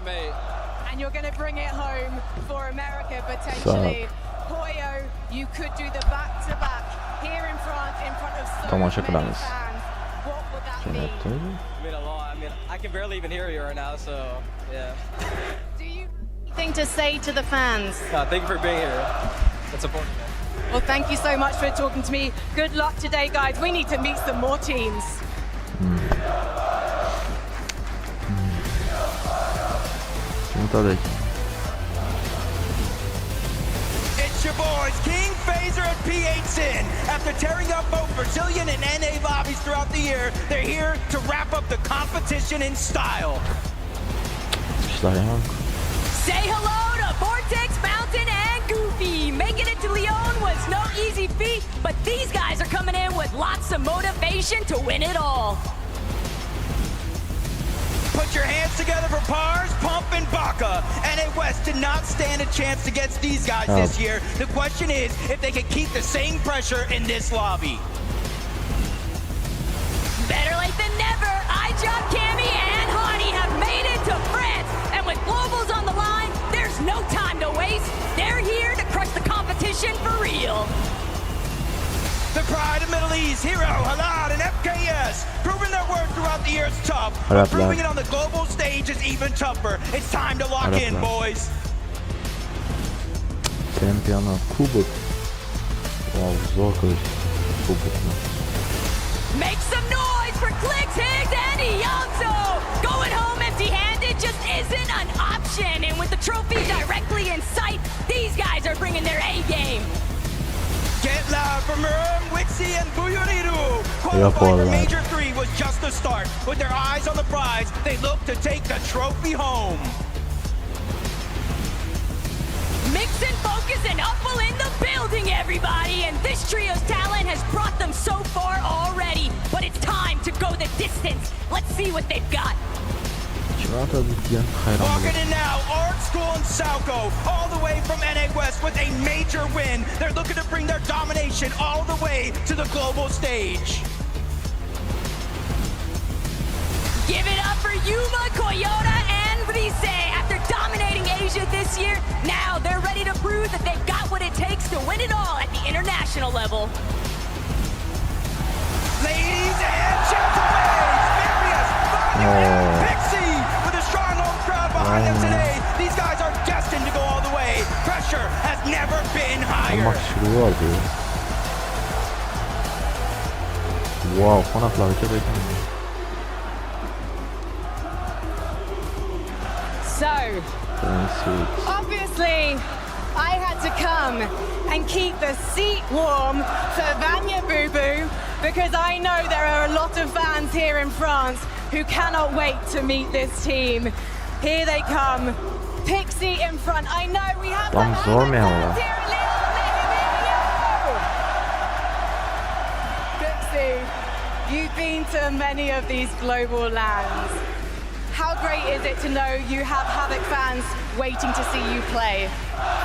mate. And you're going to bring it home for America potentially. Koyo, you could do the back-to-back here in France in front of so tomosha many qilamiz. fans. What would that mean? It mean a lot. I mean, I can barely even hear you right now, so yeah. Do you have anything to say to the fans? Thank you for being here. That's important. Well, thank you so much for talking to me. Good luck today, guys. We need to meet some more teams. It's your boys, King, Phaser, and P8 Sin. After tearing up both Brazilian and NA lobbies throughout the year, they're here to wrap up the competition in style. Say hello to Vortex, Mountain, and Goofy. Making it to Lyon was no easy feat, but these guys are coming in with lots of motivation to win it all. Put your hands together for Pars, Pump, and Baka. NA West did not stand a chance against these guys this year. The question is if they can keep the same pressure in this lobby. Better late than never. iJob, Cammy, and Hani have made it to France. And with globals on the line, there's no time to waste. They're here to crush the competition for real. The pride of Middle East, Hero, Halad, and FKS, proving their worth throughout the year is tough, but proving it on the global stage is even tougher. It's time to lock in, boys. Championat kubek. Wow, zor kubek. Make some noise for Clicks, Higgs, and Iyonzo! Going home empty-handed just isn't an option, and with the trophy directly in sight, these guys are bringing their A-game. Get loud for Murum, Wixie, and Buyuriru. Qualifying for Major 3 was just the start. With their eyes on the prize, they look to take the trophy home. Mix and focus and Upple in the building, everybody! And this trio's talent has brought them so far already. But it's time to go the distance. Let's see what they've got. Walking in now, Art School and Salco, all the way from NA West with a major win. They're looking to bring their domination all the way to the global stage. Give it up for Yuma, Koyota, and Brise. After dominating Asia this year, now they're ready to prove that they've got what it takes to win it all at the international level. Ladies and gentlemen, Marius, Vanya, Pixie, with a strong home crowd behind them today. These guys are destined to go all the way. Pressure has never been higher. Wow, kanatlar hareket ediyor. So, obviously, I had to come and keep the seat warm for Vanya Boo Boo because I know there are a lot of fans here in France who cannot wait to meet this team. Here they come. Pixie in front. I know we have the fans here in Lyon. Pixie, you've been to many of these global lands. How great is it to know you have Havoc fans waiting to see you play?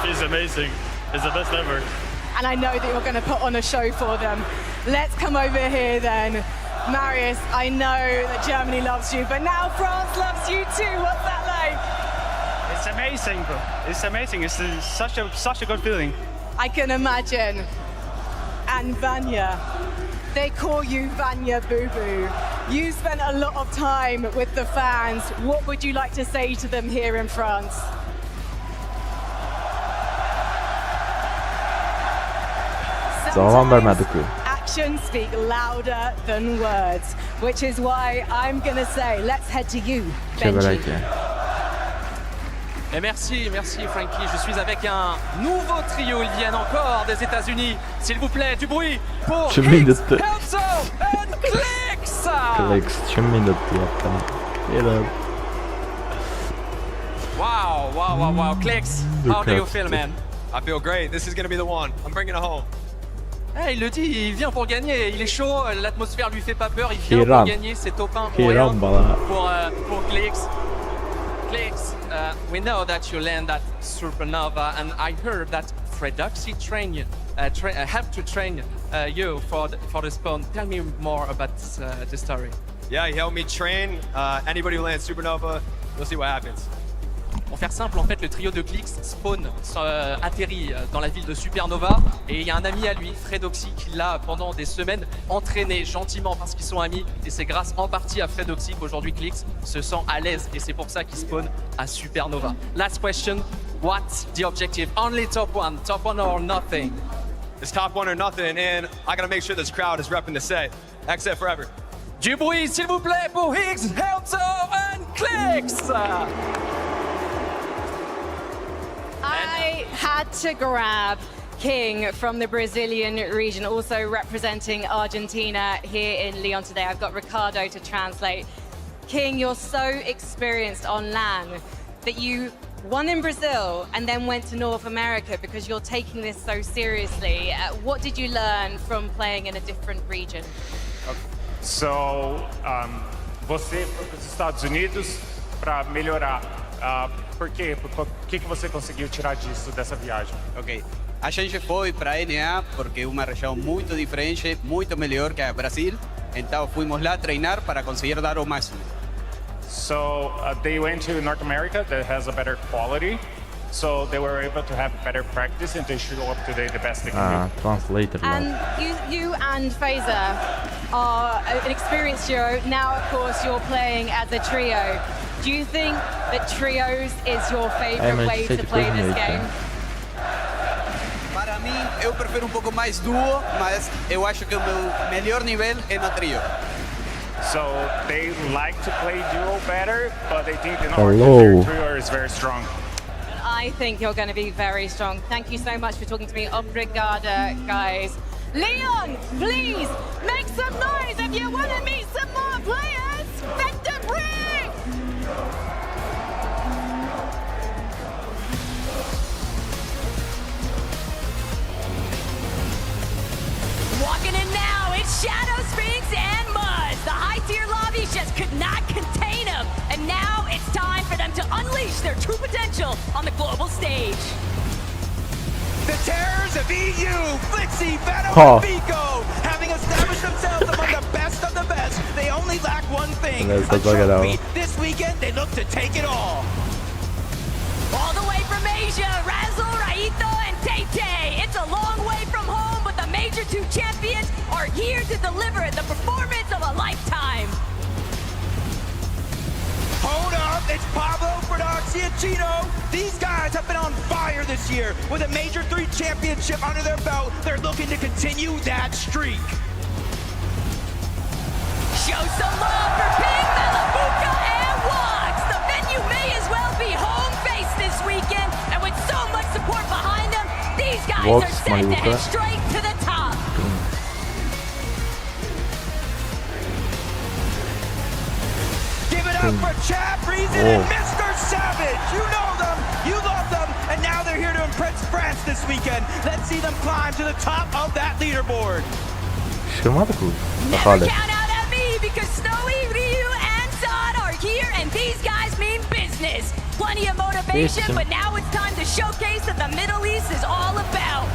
It's amazing. It's the best ever. And I know that you're going to put on a show for them. Let's come over here then. Marius, I know that Germany loves you, but now France loves you too. What's that like? It's amazing, bro. It's amazing. It's such a good feeling. I can imagine. And Vanya, they call you Vanya Boo Boo. You spent a lot of time with the fans. What would you like to say to them here in France? Actions speak louder than words, which is why I'm gonna say, let's head to you, Benji. Et merci Frankie. Je suis avec un nouveau trio. Ils viennent encore des États-Unis. S'il vous plaît, du bruit pour Higgs, Helso, and Clicks. Wow. Clicks, how do you feel, man? I feel great. This is going to be the one. I'm bringing it home. Hey, il le dit, il vient pour gagner. Il est chaud, l'atmosphère lui fait pas peur. Il vient pour gagner. C'est top 1 pour Clicks. Clicks, we know that you land at Supernova, and I heard that Fredoxy have to train you for the spawn. Tell me more about the story. Yeah, he helped me train. Anybody who lands Supernova, we'll see what happens. Pour faire simple, en fait, le trio de Clix spawn, atterrit dans la ville de Supernova et il y a un ami à lui, Fredoxy, qui l'a pendant des semaines entraîné gentiment parce qu'ils sont amis et c'est grâce en partie à Fredoxy qu'aujourd'hui Clix se sent à l'aise et c'est pour ça qu'il spawn à Supernova. Last question, what's the objective? Only top one or nothing? It's top one or nothing, and I gotta make sure this crowd is repping the set. Exit forever. Du bruit, s'il vous plaît, pour Higgs, Helter and Clix! I had to grab King from the Brazilian region, also representing Argentina here in Lyon today. I've got Ricardo to translate. King, you're so experienced on land that you won in Brazil and then went to North America because you're taking this so seriously. What did you learn from playing in a different region? So, você foi para os Estados Unidos para melhorar. Por quê? O que você conseguiu tirar disso, dessa viagem? Ok. A gente foi para a NA porque é uma região muito diferente, muito melhor que a Brasil. Então fomos lá treinar para conseguir dar o máximo. So, they went to North America that has a better quality. So they were able to have better practice and to show up today the best they can do. Translator. And you and Fazer are an experienced duo. Now, of course, you're playing as a trio. Do you think that trios is your favorite way to play this game? Para mim, eu prefiro pouco mais duo, mas eu acho que o meu melhor nível é no trio. So they like to play duo better, but they think in Hello. order to trio is very strong. I think you're going to be very strong. Thank you so much for talking to me. Obrigada, guys. Leon, please make some noise if you want to meet some more players. Vector Ring! Walking in now, it's Shadow Sphinx and Muzz. The high-tier lobbies just could not contain them. And now it's time for them to unleash their true potential on the global stage. The terrors of EU, Flixie, Venom, and Vico, having established themselves among the best of the best, they only lack one thing, a trophy. This weekend, they look to take it all. All the way from Asia, Razzle, Raito, and Tay-Tay. It's a long way from home, but the Major 2 champions are here to deliver the performance of a lifetime. Hold up, it's Pablo Fredoxy and Chino. These guys have been on fire this year. With a Major 3 championship under their belt, they're looking to continue that streak. Show some love for Pig, Malabuka, and Wax. The venue may as well be home base this weekend, and with so much support behind them, these guys are set to head straight to the top. Give it up for Chap, Reason, and Mr. Savage. You know them, you love them, and now they're here to impress France this weekend. Let's see them climb to the top of that leaderboard. Never count out at me because Snowy, Ryu, and Zod are here, and these guys mean business. Plenty of motivation, but now it's time to showcase that the Middle East is all about.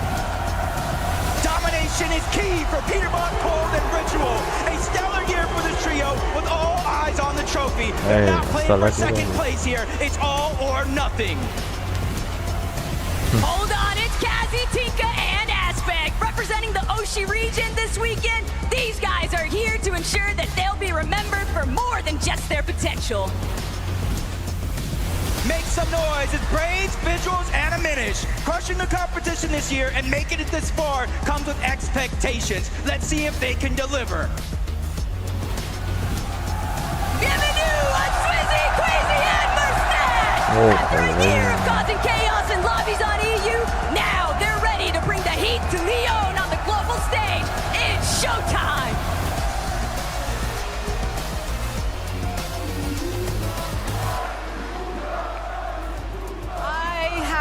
Domination is key for Peterbot, Cold, and Ritual. A stellar year for the trio with all eyes on the trophy. They're not playing for second place here. It's all or nothing. Hold on, it's Kazi, Tinka, and Aspect. Representing the Oshi region this weekend, these guys are here to ensure that they'll be remembered for more than just their potential. Make some noise. It's Braids, Visuals, and a Minish. Crushing the competition this year and making it this far comes with expectations. Let's see if they can deliver. Bienvenue on Swizzy, Queasy, and Mustache! After a year of causing chaos and lobbies on EU, now they're ready to bring the heat to Lyon on the global stage. It's showtime!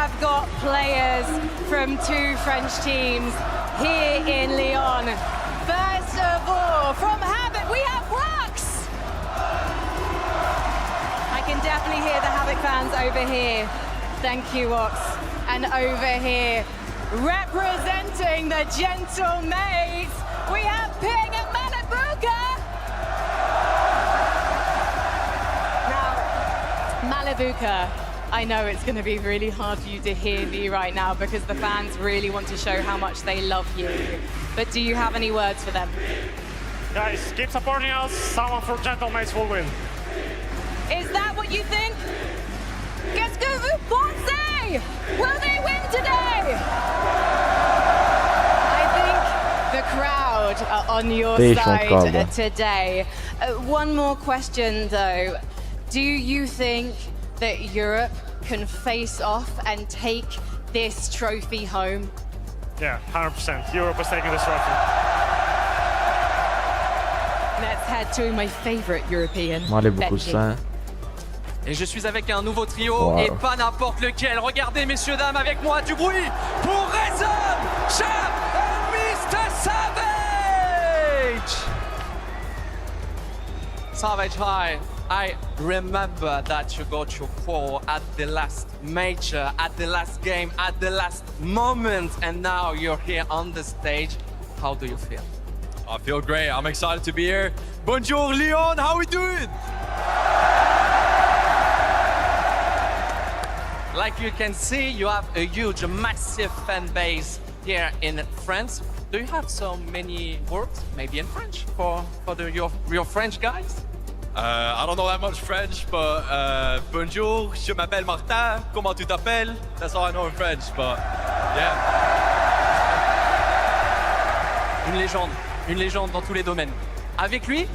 I've got players from 2 French teams here in Lyon. First of all, from Havoc, we have Wax. I can definitely hear the Havoc fans over here. Thank you, Wax. And over here, representing the Gentle Maids, we have Ping and Malabuka. Now, Malabuka, I know it's going to be really hard for you to hear me right now because the fans really want to show how much they love you. But do you have any words for them? Guys, keep supporting us. Someone for Gentlemates will win. Is that what you think? Qu'est-ce que vous pensez? Will they win today? I think the crowd are on your side today. One more question though. Do you think that Europe can face off and take this trophy home? Yeah, 100%. Europe is taking this trophy. Let's head to my favorite European. Et je suis avec un nouveau trio et pas n'importe lequel. Regardez, messieurs, dames, avec moi du bruit pour Reason, Champ and Mr. Savage. Savage, hi. I remember that you got your call at the last major, at the last game, at the last moment, and now you're here on the stage. How do you feel? I feel great. I'm excited to be here. Bonjour, Leon. How we doing? Like you can see, you have a huge, massive fan base here in France. Do you have so many words, maybe in French, for your French guys? I don't know that much French, but bonjour, je m'appelle Martin. Comment tu t'appelles? That's all I know in French, but yeah. Une légende dans tous les domaines. Avec lui,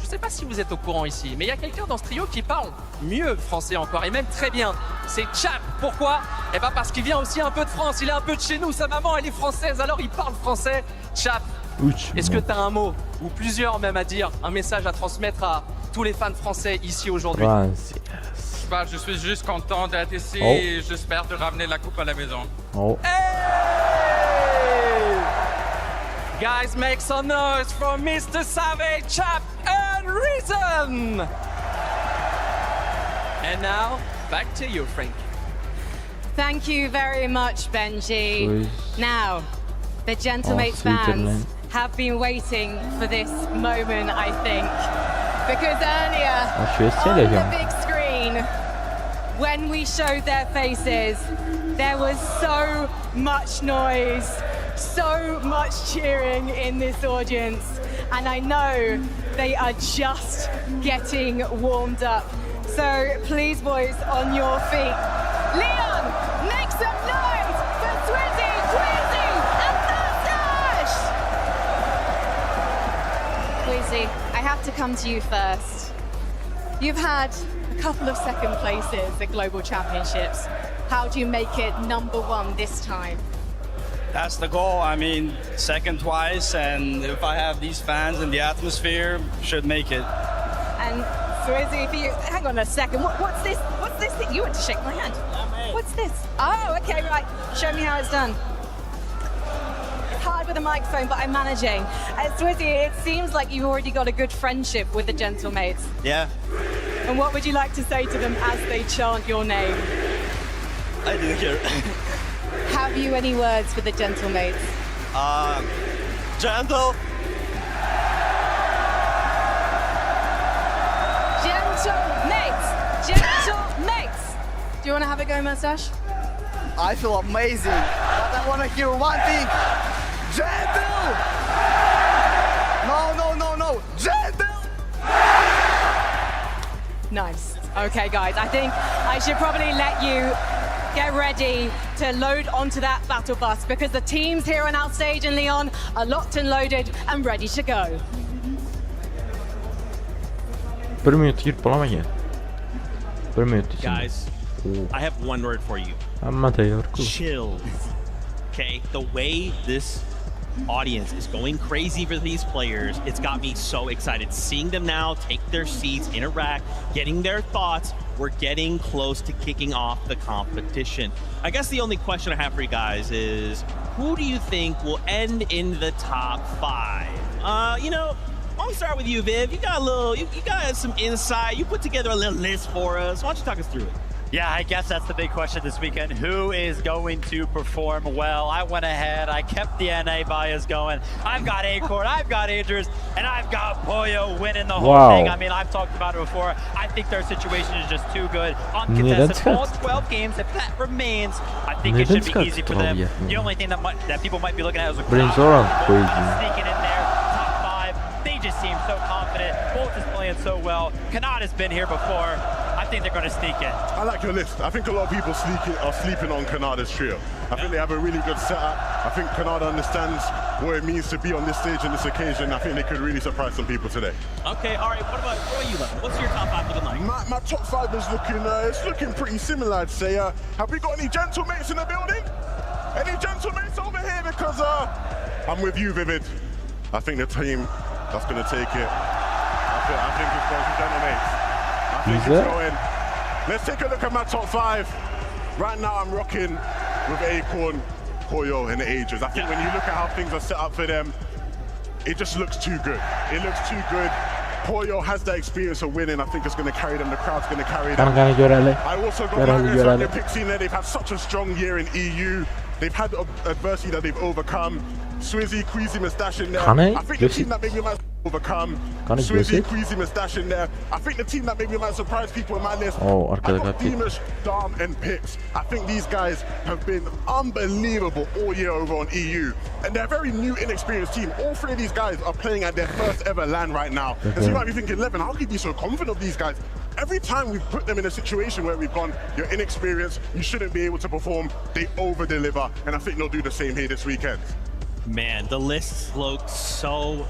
je sais pas si vous êtes au courant ici, mais il y a quelqu'un dans ce trio qui parle mieux français encore, et même très bien. C'est Chap. Pourquoi? Eh ben parce qu'il vient aussi un peu de France, il est un peu de chez nous, sa maman elle est française, alors il parle français. Chap, est-ce que tu as un mot, ou plusieurs même à dire, un message à transmettre à tous les fans français ici aujourd'hui? Bah, je suis juste content d'être ici et j'espère de ramener la coupe à la maison. Hey! Guys, make some noise for Mr. Savage, Chap and Reason! And now, back to you, Frank. Thank you very much, Benji. Now, the Gentlemates fans have been waiting for this moment, I think. Because earlier, on the big screen, when we showed their faces, there was so much noise, so much cheering in this audience. And I know they are just getting warmed up. So please, boys, on your feet. Leon, make some noise for Swizzy, Queasy, and Mustache! Queasy, I have to come to you first. You've had a couple of second places at Global Championships. How do you make it #1 this time? That's the goal. I mean, second twice, and if I have these fans and the atmosphere, should make it. And Swizzy, if you hang on a second, what's this? What's this thing? You went to shake my hand. What's this? Oh, okay, right. Show me how it's done. It's hard with a microphone, but I'm managing. Swizzy, it seems like you've already got a good friendship with the Gentlemates. Yeah. And what would you like to say to them as they chant your name? I didn't hear. Have you any words for the Gentlemates? Gentle. Gentlemates! Do you want to have a go, Mustache? I feel amazing, but I want to hear one thing. Gentle! No. Gentle! Nice. Okay, guys, I think I should probably let you get ready to load onto that battle bus because the teams here on our stage in Lyon are locked and loaded and ready to go. Guys, I have one word for you. Chill. Okay, the way this audience is going crazy for these players, it's got me so excited. Seeing them now take their seats, interact, getting their thoughts, we're getting close to kicking off the competition. I guess the only question I have for you guys is, who do you think will end in the top 5? I'll start with you, Viv. You got you got some insight. You put together a little list for us. Why don't you talk us through it? Yeah, I guess that's the big question this weekend. Who is going to perform well? I went ahead, I kept the NA bias going. I've got Acorn, I've got Idris, and I've got Pollo winning the whole thing. I mean, I've talked about it before. I think their situation is just too good. Uncontested, all 12 games, if that remains, I think it should be easy for them. The only thing that people might be looking at is a sneaking in there, top 5. They just seem so confident. Bolt is playing so well. Kanad has been here before. I think they're going to sneak in. I like your list. I think a lot of people are sleeping on Kanada's trio. I think they have a really good setup. I think Kanada understands what it means to be on this stage on this occasion. I think they could really surprise some people today. Okay, all right. What about you, Levin? What's your top 5 looking like? My top 5 is looking pretty similar, I'd say. Have we got any gentlemates in the building? Any gentlemates over here? Because I'm with you, Vivid. I think the team that's going to take it. I think it's going to gentlemates. I think it's going. Let's take a look at my top 5. Right now, I'm rocking with Acorn, Pollo, and Ages. I think when you look at how things are set up for them, it just looks too good. It looks too good. Pollo has that experience of winning. I think it's going to carry them. The crowd's going to carry them. I also got my Pixie there. They've had such a strong year in EU. They've had adversity that they've overcome. Swizzy, Queasy, Mustache in there. I think the team that maybe might overcome. Swizzy, Queasy, Mustache in there. I think the team that maybe might surprise people in my list. I got Deemish, Dom, and Pix. I think these guys have been unbelievable all year over on EU. And they're a very new, inexperienced team. All 3 of these guys are playing at their first ever LAN right now. And so you might be thinking, Levin, how can you be so confident of these guys? Every time we've put them in a situation where we've gone, you're inexperienced, you shouldn't be able to perform, they over-deliver. And I think they'll do the same here this weekend. Man, the list looks so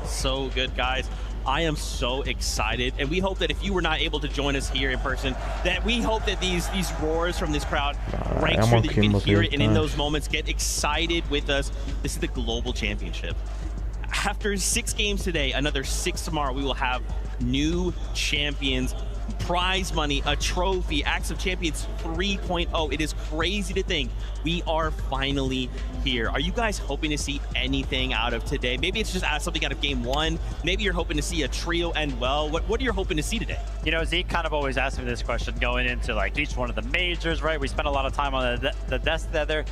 good, guys. I am so excited, and we hope that if you were not able to join us here in person, that we hope that these roars from this crowd make sure that you can hear it, and in those moments get excited with us. This is the Global Championship. After 6 games today, another 6 tomorrow, we will have new champions, prize money, a trophy, Acts of Champions 3.0. It is crazy to think we are finally here. Are you guys hoping to see anything out of today? Maybe it's just something out of game 1. Maybe you're hoping to see a trio end well. What are you hoping to see today? You know, Zeke kind of always asks me this question going into like each one of the majors, right? We spent a lot of time on the desk together,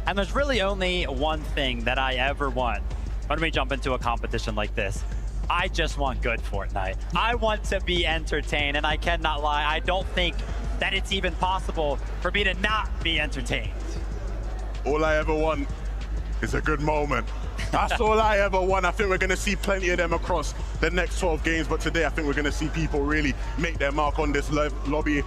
and there's really only one thing that I ever want when we jump into a competition like this. I just want good Fortnite. I want to be entertained, and I cannot lie, I don't think that it's even possible for me to not be entertained. All I ever want is a good moment. That's all I ever want. I think we're going to see plenty of them across the next 12 games, but today I think we're going to see people really make their mark on this lobby.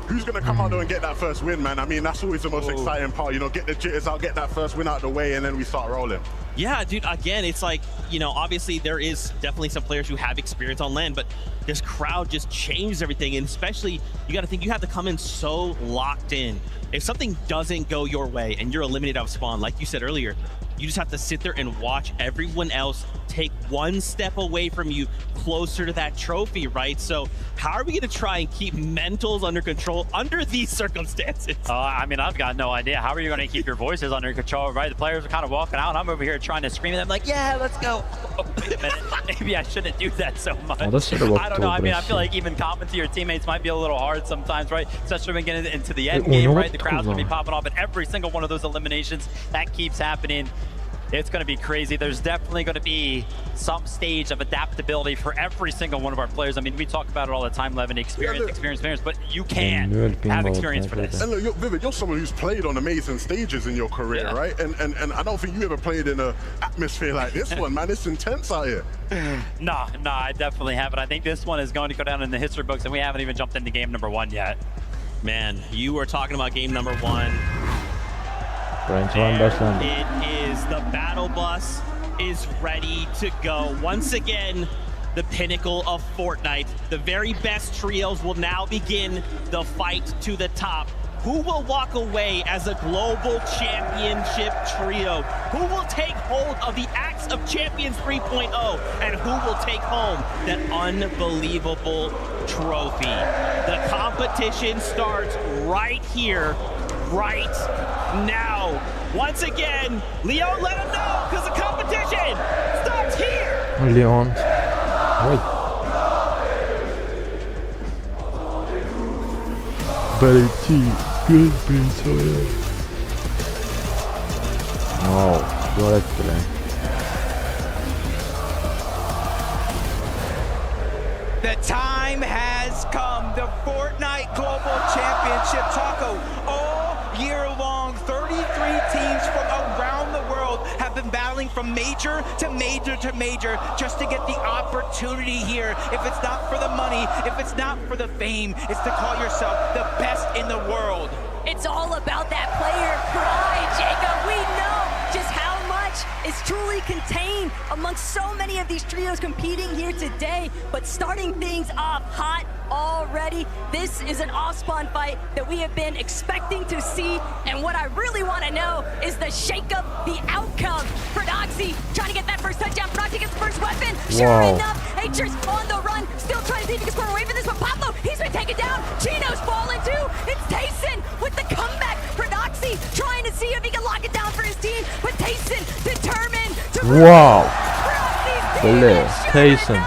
Who's going to come out there and get that first win, man? I mean, that's always the most exciting part, you know, get the jitters out, get that first win out of the way, and then we start rolling. Yeah, dude, again, it's like, you know, obviously there is definitely some players who have experience on land, but this crowd just changes everything. And especially, you got to think you have to come in so locked in. If something doesn't go your way and you're eliminated out of spawn, like you said earlier, you just have to sit there and watch everyone else take one step away from you closer to that trophy, right? So how are we going to try and keep mentals under control under these circumstances? I mean, I've got no idea. How are you going to keep your voices under control, right? The players are kind of walking out. I'm over here trying to scream at them like, yeah, let's go. Oh, wait a minute. Maybe I shouldn't do that so much. I don't know. I mean, I feel like even commenting to your teammates might be a little hard sometimes, right? Especially when getting into the end game, right? The crowd's going to be popping off at every single one of those eliminations. That keeps happening. It's going to be crazy. There's definitely going to be some stage of adaptability for every single one of our players. I mean, we talk about it all the time, Levin, experience, but you can have experience for this. And look, Vivid, you're someone who's played on amazing stages in your career, right? And I don't think you ever played in an atmosphere like this one, man. It's intense out here. No, I definitely haven't. I think this one is going to go down in the history books, and we haven't even jumped into game number 1 yet. Man, you were talking about game number 1. It is. The battle bus is ready to go. Once again, the pinnacle of Fortnite. The very best trios will now begin the fight to the top. Who will walk away as a global championship trio? Who will take hold of the Acts of Champions 3.0? And who will take home that unbelievable trophy? The competition starts right here, right now. Once again, Leon, let him know, because the competition starts here. Leon. Oj. Pretty good pizza. Wow, what a The time has come. The Fortnite Global Championship, Taco, all year long. 33 teams from around the world have been battling from major to major to major just to get the opportunity here. If it's not for the money, if it's not for the fame, it's to call yourself the best in the world. It's all about that player pride, Jacob. We know just how much is truly contained amongst so many of these trios competing here today. But starting things off hot already, this is an off-spawn fight that we have been expecting to see. And what I really want to know is the shake-up, the outcome. Prodoxy trying to get that first touchdown. Prodoxy gets the first weapon. Sure enough, Atrus on the run, still trying to see if he can score away from this. But Pablo, he's been taken down. Chino's fallen too. It's Tayson with the comeback. Prodoxy trying to see if he can lock it down for his team. But Tayson determined to Tayson.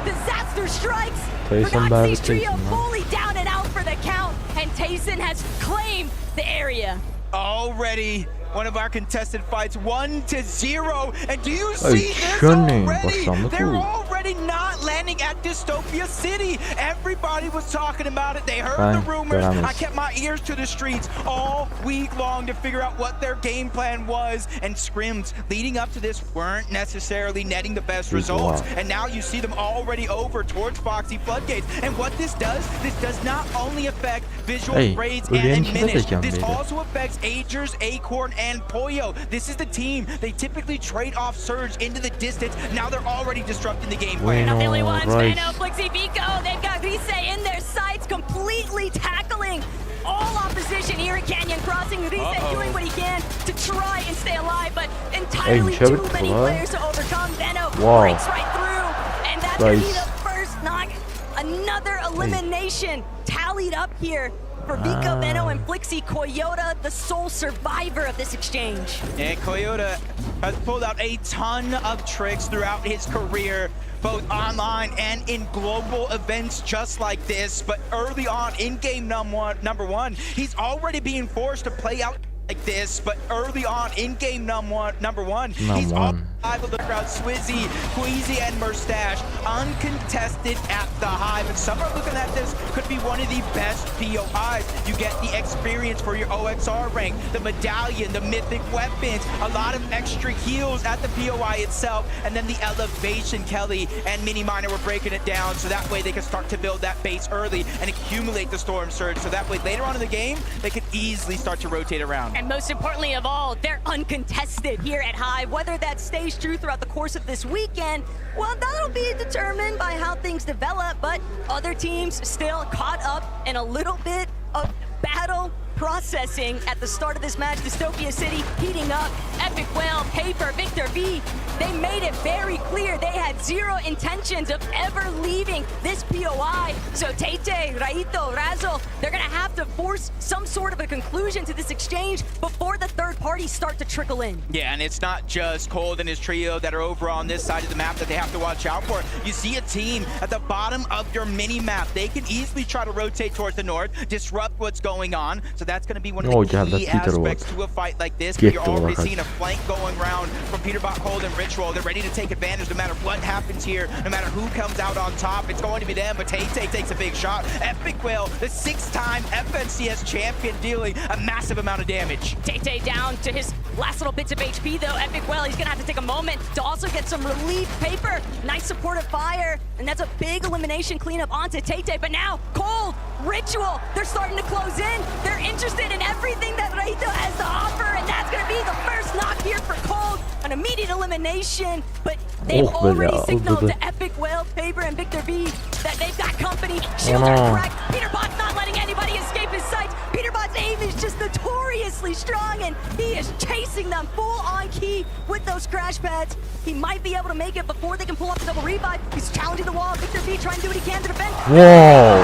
Disaster strikes. Tayson Prodoxy's trio fully down and out for the count. And Tayson has claimed the area. Already one of our contested fights, 1-0. And do you see this already? They're already not landing at Dystopia City. Everybody was talking about it. They heard the rumors. I kept my ears to the streets all week long to figure out what their game plan was. And scrims leading up to this weren't necessarily netting the best results. And now you see them already over towards Foxy Floodgates. And what this does not only affect Visual Braids and Minish. This also affects Agers, Acorn, and Pollo. This is the team. They typically trade off Surge into the distance. Now they're already disrupting the game plan. Not the only ones. Veno, Flixie, Vico, they've got Rise in their sights, completely tackling all opposition here at Canyon Crossing. Rise doing what he can to try and stay alive, but entirely too many players to overcome. Veno breaks right through, and that's going to be the first knock. Another elimination tallied up here for Vico, Veno, and Flixie. Coyota, the sole survivor of this exchange. And Coyota has pulled out a ton of tricks throughout his career, both online and in global events just like this. But early on in game number one, he's already being forced to play out like this. But early on in game number one, he's all of the crowd. Swizzy, Queasy, and Mustache uncontested at the Hive. And some are looking at this could be one of the best POIs. You get the experience for your OXR rank, the medallion, the mythic weapons, a lot of extra heals at the POI itself, and then the elevation. Kelly and Mini Miner were breaking it down so that way they can start to build that base early and accumulate the Storm Surge, so that way later on in the game they could easily start to rotate around. And most importantly of all, they're uncontested here at Hive. Whether that stays true throughout the course of this weekend, well, that'll be determined by how things develop, but other teams still caught up in a little bit of battle processing at the start of this match. Dystopia City heating up. Epic Whale, Paper, Victor V, they made it very clear they had zero intentions of ever leaving this POI. So Tete, Raito, Razzle, they're gonna have to force some sort of a conclusion to this exchange before the third parties start to trickle in. Yeah, and it's not just Cold and his trio that are over on this side of the map that they have to watch out for. You see a team at the bottom of your mini map. They can easily try to rotate towards the north, disrupt what's going on. So that's going to be one of the key aspects to a fight like this. But you're already seeing a flank going around from Peterbot, Cold, and Ritual. They're ready to take advantage no matter what happens here, no matter who comes out on top. It's going to be them, but Tate takes a big shot. Epic Whale, the 6-time FNCS champion, dealing a massive amount of damage. Tate down to his last little bits of HP though. Epic Whale, he's going to have to take a moment to also get some relief. Paper, nice supportive fire, and that's a big elimination cleanup onto Tate. But now, Cold, Ritual, they're starting to close in. They're interested in everything that Raito has to offer, and that's going to be the first knock here for Cold. An immediate elimination, but they've already signaled to Epic Whale, Paper, and Victor V that they've got company. Shields are cracked. Peterbot's not letting anybody escape his sights. Peterbot's aim is just notoriously strong, and he is chasing them full on key with those crash pads. He might be able to make it before they can pull off the double revive. He's challenging the wall. Victor V trying to do what he can to defend. Whoa!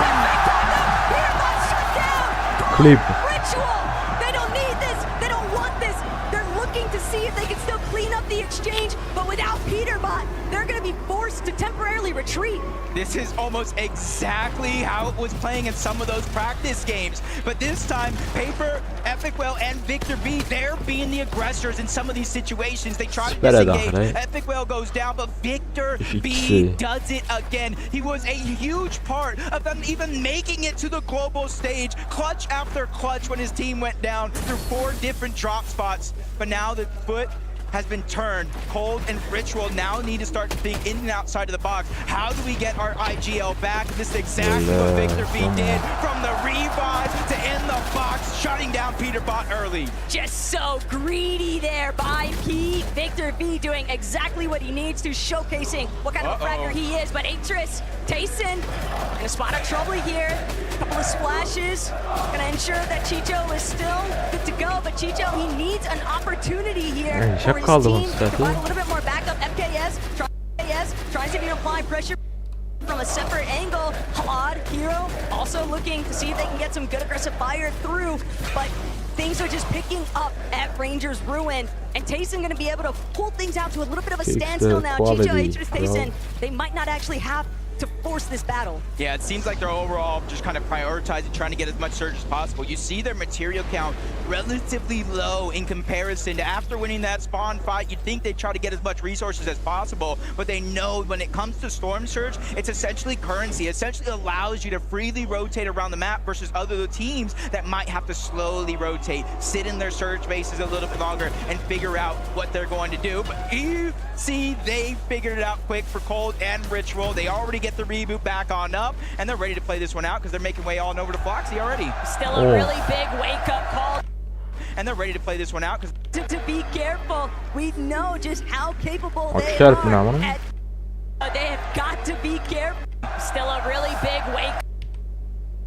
Peterbot's shut down. Clip. Ritual. They don't need this. They don't want this. They're looking to see if they can still clean up the exchange, but without Peterbot, they're going to be forced to to temporarily retreat. This is almost exactly how it was playing in some of those practice games. But this time, Paper, Epicwell, and Victor V, they're being the aggressors in some of these situations. They try to disengage. Epicwell goes down, but Victor V does it again. He was a huge part of them even making it to the global stage. Clutch after clutch when his team went down through 4 different drop spots. But now the foot has been turned. Cold and Ritual now need to start to think in and outside of the box. How do we get our IGL back? This is exactly what Victor V did, from the revive to in the box, shutting down Peterbot early. Just so greedy there by Pete. Victor V doing exactly what he needs to, showcasing what kind of a fragger he is. But Atris, Tayson, in a spot of trouble here. A couple of splashes, gonna ensure that Chicho is still good to go. But Chicho, he needs an opportunity here for his team to provide a little bit more backup. FKS trying to apply pressure from a separate angle. Halad, Hero, also looking to see if they can get some good aggressive fire through. But things are just picking up at Rangers Ruin. And Tayson going to be able to pull things out to a little bit of a standstill now. Chicho, Atris, Tayson, they might not actually have to force this battle. Yeah, it seems like they're overall just kind of prioritizing trying to get as much surge as possible. You see their material count relatively low in comparison to after winning that spawn fight. You'd think they'd try to get as much resources as possible, but they know when it comes to Storm Surge, it's essentially currency. It essentially allows you to freely rotate around the map versus other teams that might have to slowly rotate, sit in their surge bases a little bit longer, and figure out what they're going to do. But you see, they figured it out quick for Cold and Ritual. They already get the reboot back on up, and they're ready to play this one out because they're making way on over to Floxy already. Still a really big wake-up call. And they're ready to play this one out because to be careful. We know just how capable they are. They have got to be careful. Still a really big wake.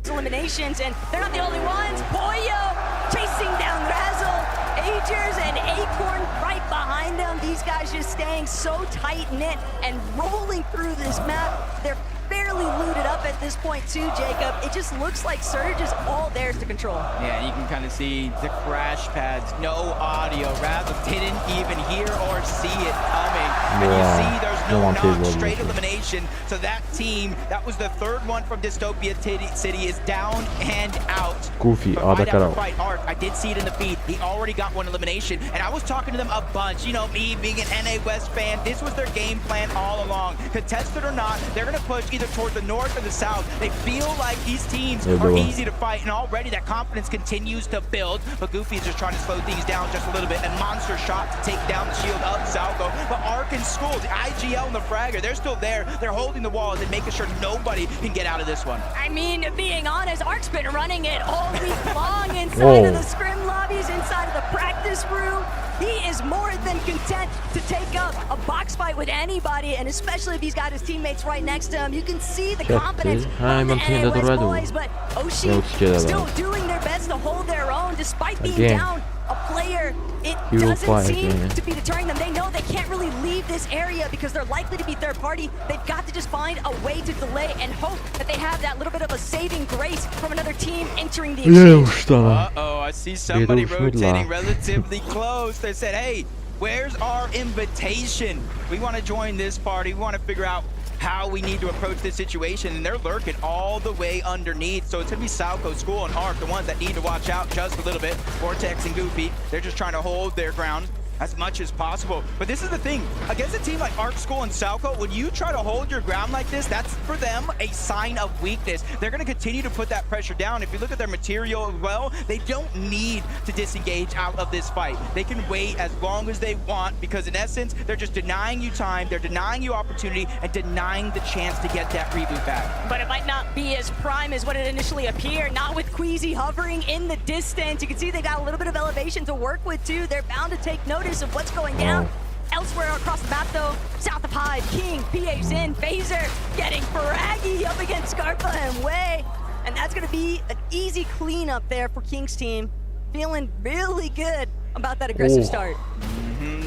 Eliminations, and they're not the only ones. Boyo chasing down Razzle. Agers and Acorn right behind them. These guys just staying so tight-knit and rolling through this map. They're fairly looted up at this point too, Jacob. It just looks like Surge is all theirs to control. Yeah, you can kind of see the crash pads, no audio. Razzle didn't even hear or see it coming. And you see there's no knock, straight elimination. So that team, that was the 3rd one from Dystopia City, is down and out. Goofy, right after fight Arc, I did see it in the feed. He already got one elimination, and I was talking to them a bunch. You know, me being an NA West fan, this was their game plan all along. Contested or not, they're going to push either toward the north or the south. They feel like these teams are easy to fight, and already that confidence continues to build. But Goofy is just trying to slow things down just a little bit, and monster shot to take down the shield of Salco. But Arc and School, the IGL and the Fragger, they're still there. They're holding the walls and making sure nobody can get out of this one. I mean, being honest, Arc's been running it all week long inside of the scrim lobbies, inside of the practice room. He is more than content to take up a box fight with anybody, and especially if he's got his teammates right next to him. You can see the confidence from the NA West boys, but Oshi still doing their best to hold their own despite being down a player. It doesn't seem to be deterring them. They know they can't really leave this area because they're likely to be third party. They've got to just find a way to delay and hope that they have that little bit of a saving grace from another team entering the exchange. Uh-oh, I see somebody rotating relatively close. They said, hey, where's our invitation? We want to join this party. We want to figure out how we need to approach this situation, and they're lurking all the way underneath. So it's gonna be Salco, School, and Arc, the ones that need to watch out just a little bit. Vortex and Goofy, they're just trying to hold their ground as much as possible. But this is the thing, against a team like Arc, School, and Salco, when you try to hold your ground like this, that's for them a sign of weakness. They're gonna continue to put that pressure down. If you look at their material as well, they don't need to disengage out of this fight. They can wait as long as they want, because in essence, they're just denying you time, they're denying you opportunity, and denying the chance to get that reboot back. But it might not be as prime as what it initially appeared, not with Queasy hovering in the distance. You can see they got a little bit of elevation to work with too. They're bound to take notice of what's going down. Elsewhere across the map though, south of Hyde, King, PA's in, Phaser getting fraggy up against Scarpa and Way. And that's gonna be an easy cleanup there for King's team. Feeling really good about that aggressive start.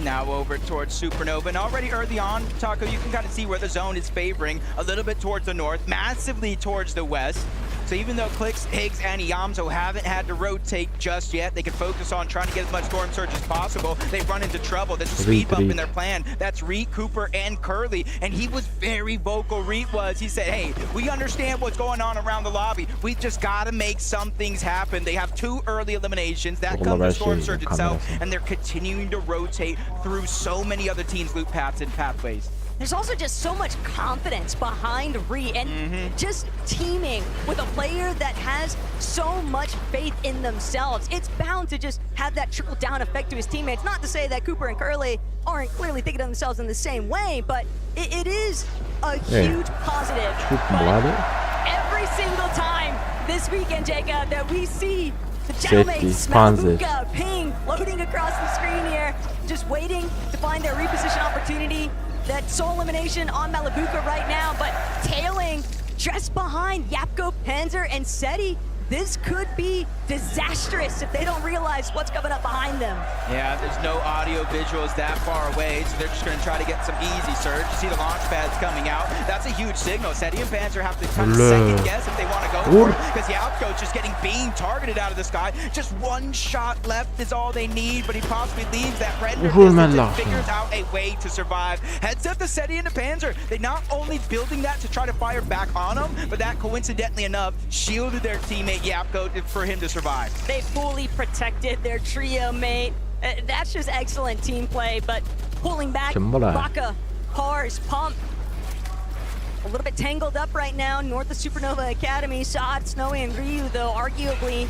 Now over towards Supernova, and already early on, Taco, you can kind of see where the zone is favoring a little bit towards the north, massively towards the west. So even though Clix, Higgs, and Yamzo haven't had to rotate just yet, they can focus on trying to get as much Storm Surge as possible. They've run into trouble. There's a speed bump in their plan. That's Reet, Cooper, and Curly. And he was very vocal, Reet was. He said, hey, we understand what's going on around the lobby. We just got to make some things happen. They have 2 early eliminations. That comes with Storm Surge itself. And they're continuing to rotate through so many other teams' loop paths and pathways. There's also just so much confidence behind Reet and just teaming with a player that has so much faith in themselves. It's bound to just have that trickle-down effect to his teammates. Not to say that Cooper and Curly aren't clearly thinking of themselves in the same way, but it is a huge positive. But every single time this weekend, Jacob, that we see the Cellmates, Malabuka, Ping, loading across the screen here, just waiting to find their reposition opportunity. That sole elimination on Malabuka right now, but tailing just behind Yapko, Panzer, and Seti. This could be disastrous if they don't realize what's coming up behind them. Yeah, there's no audio visuals that far away, so they're just going to try to get some easy surge. You see the launch pads coming out. That's a huge signal. Seti and Panzer have to kind of second guess if they want to go for it, because Yapko's just getting beam targeted out of the sky. Just 1 shot left is all they need, but he possibly leaves that render distance and figures out a way to survive. Heads up to Seti and the Panzer. They're not only building that to try to fire back on him, but that coincidentally enough shielded their teammate Yapko for him to survive. They fully protected their trio mate. That's just excellent team play, but pulling back, Baka, Pars, Pump, a little bit tangled up right now north of Supernova Academy. Saad, Snowy, and Ryu, though, arguably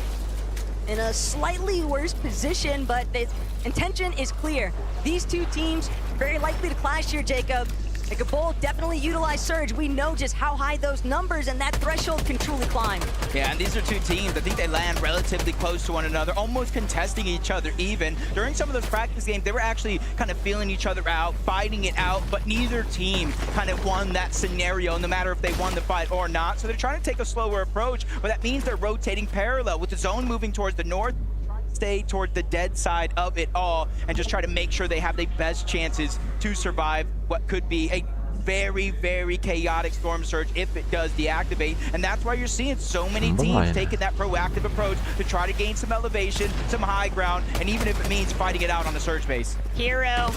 in a slightly worse position, but the intention is clear. These 2 teams very likely to clash here, Jacob. They could both definitely utilize Surge. We know just how high those numbers and that threshold can truly climb. Yeah, and these are 2 teams. I think they land relatively close to one another, almost contesting each other even. During some of those practice games, they were actually kind of feeling each other out, fighting it out, but neither team kind of won that scenario, no matter if they won the fight or not. So they're trying to take a slower approach, but that means they're rotating parallel with the zone moving towards the north, stay toward the dead side of it all, and just try to make sure they have the best chances to survive what could be a very, very chaotic Storm Surge if it does deactivate. And that's why you're seeing so many teams taking that proactive approach to try to gain some elevation, some high ground, and even if it means fighting it out on the Surge base. Hero,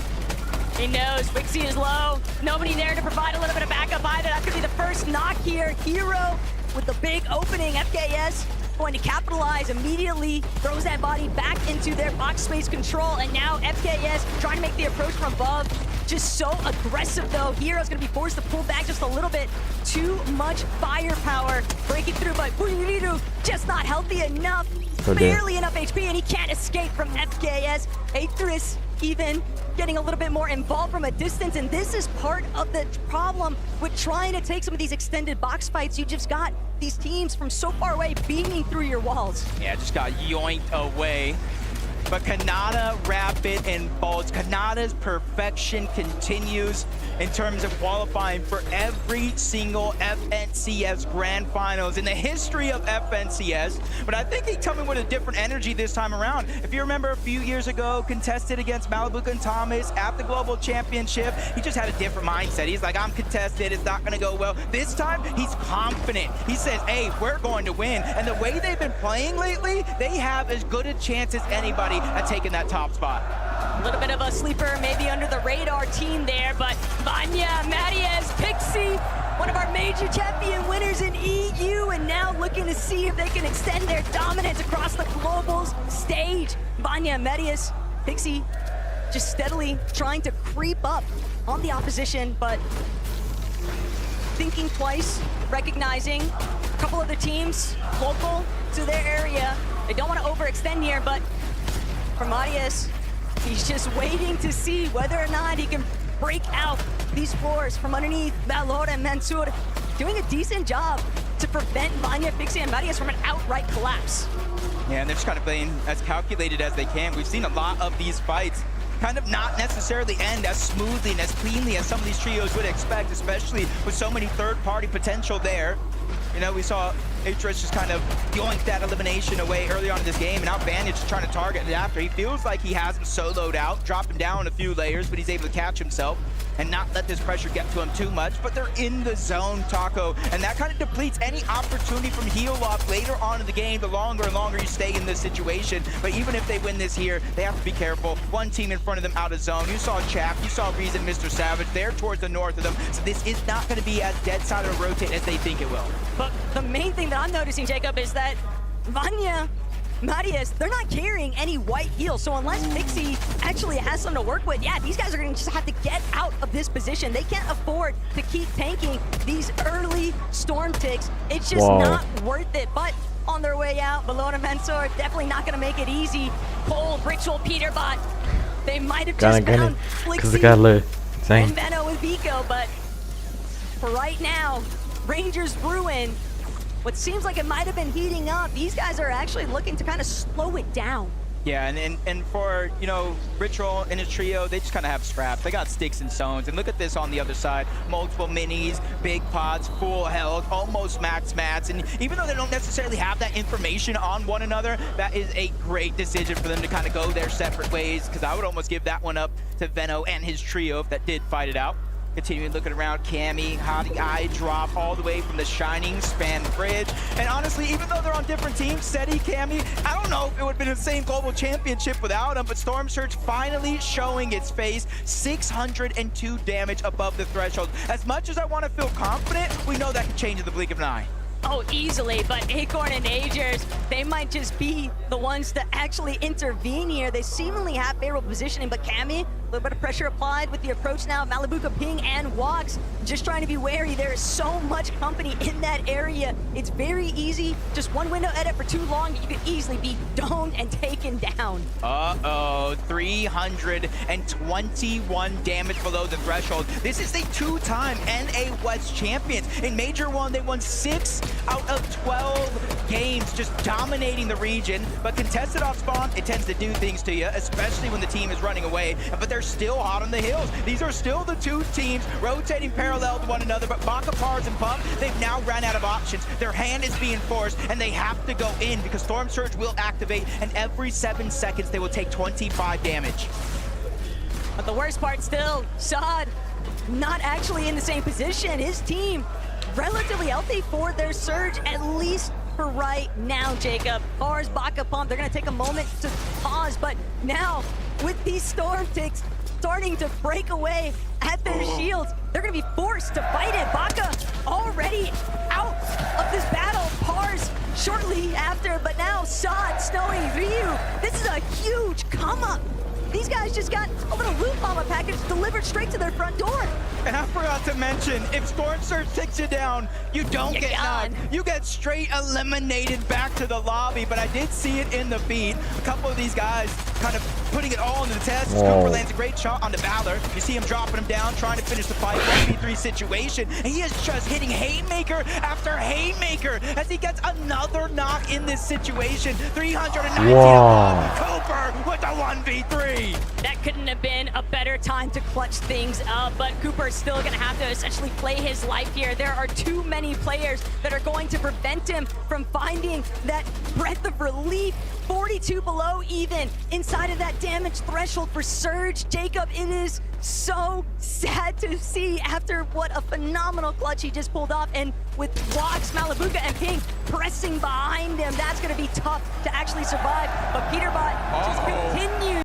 he knows Wixie is low. Nobody there to provide a little bit of backup either. That could be the first knock here. Hero with the big opening. FKS going to capitalize immediately, throws that body back into their box space control, and now FKS trying to make the approach from above. Just so aggressive though. Hero's gonna be forced to pull back just a little bit. Too much firepower breaking through, but Oyinini just not healthy enough. Barely enough HP, and he can't escape from FKS. Aetherus even getting a little bit more involved from a distance, and this is part of the problem with trying to take some of these extended box fights. You just got these teams from so far away beaming through your walls. Yeah, just got yoinked away. But Kanata, Rapid, and Bulge. Kanata's perfection continues in terms of qualifying for every single FNCS Grand Finals in the history of FNCS. But I think they come in with a different energy this time around. If you remember a few years ago, contested against Malabuka and Thomas at the Global Championship, he just had a different mindset. He's like, I'm contested, it's not gonna go well. This time, he's confident. He says, hey, we're going to win. And the way they've been playing lately, they have as good a chance as anybody at taking that top spot. A little bit of a sleeper, maybe under the radar team there, but Vanya, Mariez, Pixie, one of our major champion winners in EU, and now looking to see if they can extend their dominance across the globals stage. Vanya, Mariez, Pixie just steadily trying to creep up on the opposition, but thinking twice, recognizing a couple other teams local to their area. They don't want to overextend here, but for Mariez, he's just waiting to see whether or not he can break out these floors from underneath Valor and Mansour, doing a decent job to prevent Vanya, Pixie, and Mariez from an outright collapse. Yeah, and they're just kind of playing as calculated as they can. We've seen a lot of these fights kind of not necessarily end as smoothly and as cleanly as some of these trios would expect, especially with so many third-party potential there. You know, we saw Aetherus just kind of yoink that elimination away early on in this game, and now Bandage is trying to target it after. He feels like he has him soloed out, dropping down a few layers, but he's able to catch himself. and not let this pressure get to him too much, but they're in the zone, Taco, and that kind of depletes any opportunity from heel off later on in the game, the longer and longer you stay in this situation. But even if they win this here, they have to be careful. One team in front of them out of zone. You saw Chap, you saw Reason, Mr. Savage, they're towards the north of them, so this is not going to be as dead side of a rotate as they think it will. But the main thing that I'm noticing, Jacob, is that Vanya, Marius, they're not carrying any white heals, so unless Pixie actually has something to work with, yeah, these guys are going to just have to get out of this position. They can't afford to keep tanking these early storm ticks. It's just not worth it. But on their way out, Bologna Mensor definitely not going to make it easy. Cole, Ritual, Peterbot, they might have just found Flixie and Venno with Vico, but for right now, Rangers Ruin, what seems like it might have been heating up, these guys are actually looking to kind of slow it down. Yeah, and for, you know, Ritual and his trio, they just kind of have scraps. They got sticks and stones. And look at this on the other side. Multiple minis, big pots, full health, almost max mats. And even though they don't necessarily have that information on one another, that is a great decision for them to kind of go their separate ways, because I would almost give that one up to Venno and his trio if that did fight it out. Continuing looking around, Cammy, how the eye drop all the way from the Shining span bridge. And honestly, even though they're on different teams, Seti, Cammy, I don't know if it would have been the same global championship without them, but Storm Surge finally showing its face. 602 damage above the threshold. As much as I want to feel confident, we know that can change in the blink of an eye. Oh, easily, but Acorn and Agers, they might just be the ones to actually intervene here. They seemingly have favorable positioning, but Cammy, a little bit of pressure applied with the approach now. Malibuka, Ping, and Walks just trying to be wary. There is so much company in that area. It's very easy. Just one window edit for too long, you could easily be domed and taken down. Uh-oh, 321 damage below the threshold. This is the two-time NA West champions. In Major 1, they won 6 out of 12 games, just dominating the region. But contested off spawn, it tends to do things to you, especially when the team is running away. But they're still hot on the hills. These are still the two teams rotating parallel to one another. But Baka, Pars, and Pump, they've now ran out of options. Their hand is being forced, and they have to go in because Storm Surge will activate, and every 7 seconds they will take 25 damage. But the worst part still, Saad not actually in the same position. His team relatively healthy for their surge, at least for right now, Jacob. Pars, Baka, Pump, they're going to take a moment to pause, but now with these storm ticks starting to break away at their shields, they're going to be forced to fight it. Baka already out of this battle. Pars shortly after, but now Saad, Snowy, Ryu, this is a huge come up. These guys just got a little loot bomber package delivered straight to their front door. And I forgot to mention, if Storm Surge takes you down, you don't get knocked. You get straight eliminated back to the lobby, but I did see it in the feed. A couple of these guys kind of putting it all into the test. Cooper lands a great shot on the Valor. You see him dropping him down, trying to finish the fight. 1v3 situation, and he is just hitting haymaker after haymaker as he gets another knock in this situation. 390 above. Cooper with the 1v3. That couldn't have been a better time to clutch things up, but Cooper's still going to have to essentially play his life here. There are too many players that are going to prevent him from finding that breath of relief. 42 below even inside of that damage threshold for Surge. Jacob, it is so sad to see after what a phenomenal clutch he just pulled off, and with Walks, Malibuka, and Ping pressing behind him, that's going to be tough to actually survive. But Peterbot just continues